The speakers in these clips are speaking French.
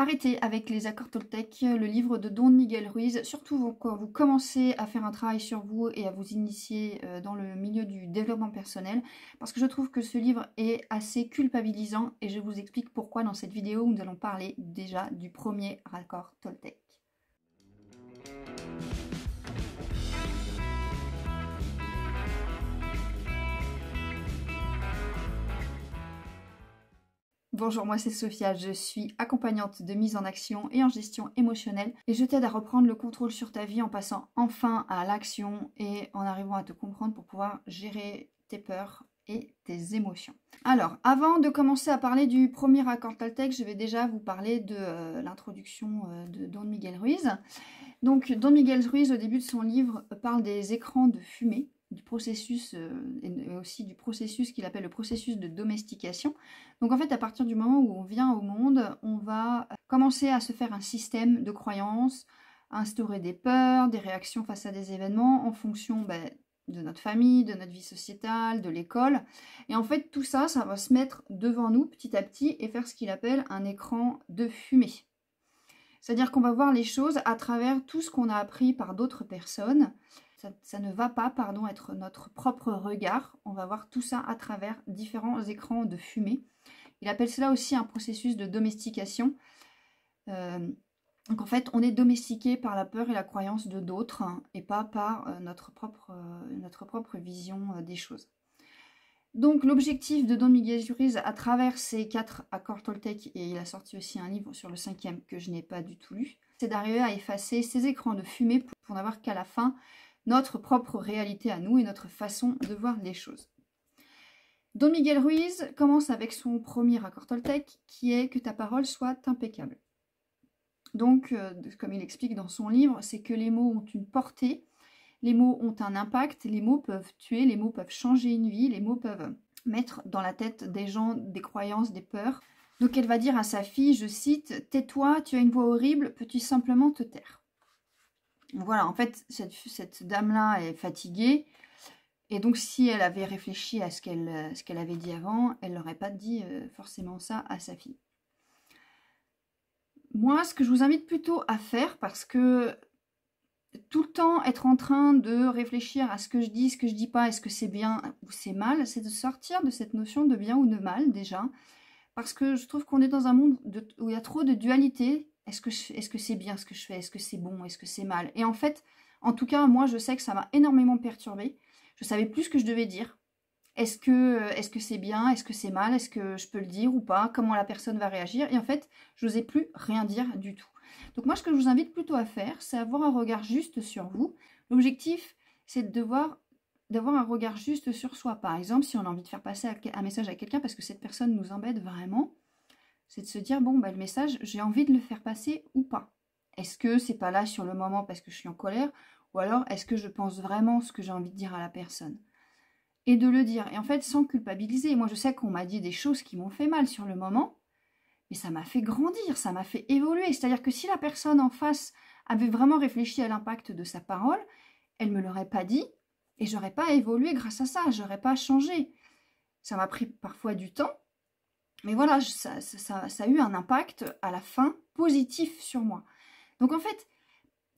Arrêtez avec les accords Toltec, le livre de Don Miguel Ruiz, surtout quand vous commencez à faire un travail sur vous et à vous initier dans le milieu du développement personnel, parce que je trouve que ce livre est assez culpabilisant et je vous explique pourquoi dans cette vidéo où nous allons parler déjà du premier accord Toltec. Bonjour, moi c'est Sophia, je suis accompagnante de mise en action et en gestion émotionnelle et je t'aide à reprendre le contrôle sur ta vie en passant enfin à l'action et en arrivant à te comprendre pour pouvoir gérer tes peurs et tes émotions. Alors, avant de commencer à parler du premier accord Toltec, je vais déjà vous parler de l'introduction de Don Miguel Ruiz. Donc, Don Miguel Ruiz, au début de son livre, parle des écrans de fumée, du processus et aussi du processus qu'il appelle le processus de domestication. Donc en fait, à partir du moment où on vient au monde, on va commencer à se faire un système de croyances, à instaurer des peurs, des réactions face à des événements en fonction de notre famille, de notre vie sociétale, de l'école. Et en fait, tout ça, ça va se mettre devant nous petit à petit et faire ce qu'il appelle un écran de fumée. C'est-à-dire qu'on va voir les choses à travers tout ce qu'on a appris par d'autres personnes. Ça ne va pas, être notre propre regard. On va voir tout ça à travers différents écrans de fumée. Il appelle cela aussi un processus de domestication. Donc en fait, on est domestiqué par la peur et la croyance de d'autres et pas par notre propre vision des choses. Donc l'objectif de Don Miguel Ruiz à travers ces 4 accords Toltec, et il a sorti aussi un livre sur le 5e que je n'ai pas du tout lu, c'est d'arriver à effacer ces écrans de fumée pour n'avoir qu'à la fin notre propre réalité à nous et notre façon de voir les choses. Don Miguel Ruiz commence avec son premier accord Toltec qui est que ta parole soit impeccable. Donc, comme il explique dans son livre, c'est que les mots ont une portée, les mots ont un impact, les mots peuvent tuer, les mots peuvent changer une vie, les mots peuvent mettre dans la tête des gens des croyances, des peurs. Donc elle va dire à sa fille, je cite, « Tais-toi, tu as une voix horrible, peux-tu simplement te taire ?» Voilà, en fait, cette dame-là est fatiguée. Et donc si elle avait réfléchi à ce qu'elle avait dit avant, elle n'aurait pas dit forcément ça à sa fille. Moi, ce que je vous invite plutôt à faire, parce que tout le temps être en train de réfléchir à ce que je dis pas, est-ce que c'est bien ou c'est mal, c'est de sortir de cette notion de bien ou de mal déjà, parce que je trouve qu'on est dans un monde où il y a trop de dualité. Est-ce que c'est bien ce que je fais, est-ce que c'est bon, est-ce que c'est mal? Et en fait, en tout cas, moi je sais que ça m'a énormément perturbée, je savais plus ce que je devais dire. Est-ce que c'est bien, est-ce que c'est mal, est-ce que je peux le dire ou pas, comment la personne va réagir, et en fait, je n'osais plus rien dire du tout. Donc moi, ce que je vous invite plutôt à faire, c'est avoir un regard juste sur vous. L'objectif, c'est d'avoir un regard juste sur soi. Par exemple, si on a envie de faire passer un message à quelqu'un parce que cette personne nous embête vraiment, c'est de se dire, bon, le message, j'ai envie de le faire passer ou pas. Est-ce que c'est pas là sur le moment parce que je suis en colère, ou alors est-ce que je pense vraiment ce que j'ai envie de dire à la personne? Et de le dire, et en fait sans culpabiliser. Moi je sais qu'on m'a dit des choses qui m'ont fait mal sur le moment, mais ça m'a fait grandir, ça m'a fait évoluer. C'est-à-dire que si la personne en face avait vraiment réfléchi à l'impact de sa parole, elle ne me l'aurait pas dit, et j'aurais pas évolué grâce à ça, j'aurais pas changé. Ça m'a pris parfois du temps, mais voilà, ça a eu un impact à la fin positif sur moi. Donc en fait,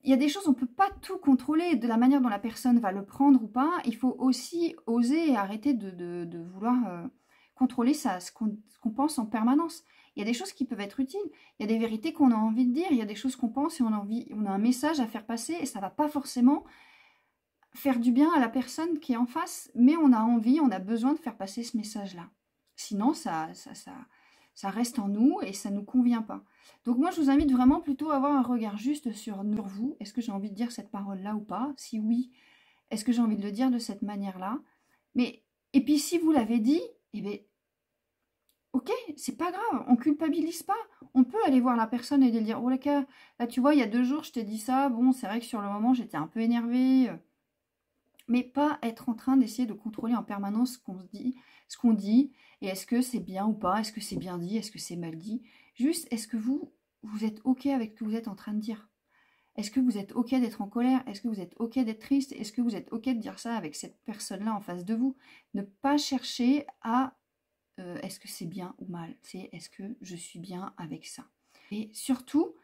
il y a des choses, on ne peut pas tout contrôler de la manière dont la personne va le prendre ou pas. Il faut aussi oser et arrêter de vouloir contrôler ce qu'on pense en permanence. Il y a des choses qui peuvent être utiles. Il y a des vérités qu'on a envie de dire. Il y a des choses qu'on pense et on a un message à faire passer. Et ça ne va pas forcément faire du bien à la personne qui est en face. Mais on a envie, on a besoin de faire passer ce message-là. Sinon, ça reste en nous et ça ne nous convient pas. Donc moi, je vous invite vraiment plutôt à avoir un regard juste sur vous. Est-ce que j'ai envie de dire cette parole-là ou pas? Si oui, est-ce que j'ai envie de le dire de cette manière-là? Et puis si vous l'avez dit, eh bien, ok, c'est pas grave, on culpabilise pas. On peut aller voir la personne et lui dire, oh là tu vois, il y a 2 jours, je t'ai dit ça. Bon, c'est vrai que sur le moment, j'étais un peu énervée. Mais pas être en train d'essayer de contrôler en permanence ce qu'on dit, et est-ce que c'est bien ou pas, est-ce que c'est bien dit, est-ce que c'est mal dit. Juste, est-ce que vous êtes ok avec ce que vous êtes en train de dire? Est-ce que vous êtes ok d'être en colère? Est-ce que vous êtes ok d'être triste? Est-ce que vous êtes ok de dire ça avec cette personne-là en face de vous? Ne pas chercher à est-ce que c'est bien ou mal, c'est est-ce que je suis bien avec ça? Et surtout,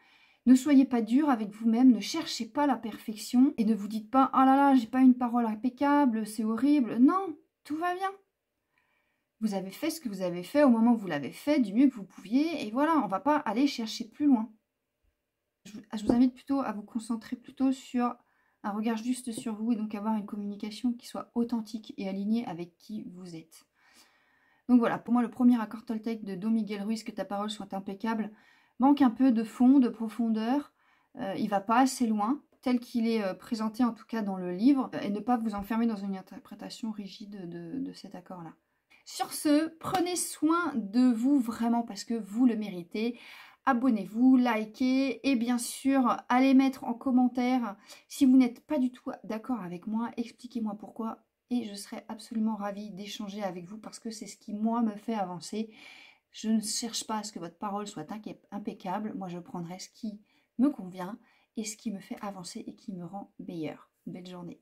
ne soyez pas dur avec vous-même, ne cherchez pas la perfection et ne vous dites pas « Oh là là, j'ai pas une parole impeccable, c'est horrible ». Non, tout va bien. Vous avez fait ce que vous avez fait au moment où vous l'avez fait, du mieux que vous pouviez, et voilà, on ne va pas aller chercher plus loin. Je vous invite plutôt à vous concentrer plutôt sur un regard juste sur vous et donc avoir une communication qui soit authentique et alignée avec qui vous êtes. Donc voilà, pour moi, le premier accord Toltec de Don Miguel Ruiz, que ta parole soit impeccable, manque un peu de fond, de profondeur. Il ne va pas assez loin, tel qu'il est présenté en tout cas dans le livre, et ne pas vous enfermer dans une interprétation rigide de cet accord-là. Sur ce, prenez soin de vous vraiment parce que vous le méritez. Abonnez-vous, likez et bien sûr, allez mettre en commentaire si vous n'êtes pas du tout d'accord avec moi, expliquez-moi pourquoi et je serai absolument ravie d'échanger avec vous parce que c'est ce qui, moi, me fait avancer. Je ne cherche pas à ce que votre parole soit impeccable, moi je prendrai ce qui me convient et ce qui me fait avancer et qui me rend meilleure. Belle journée.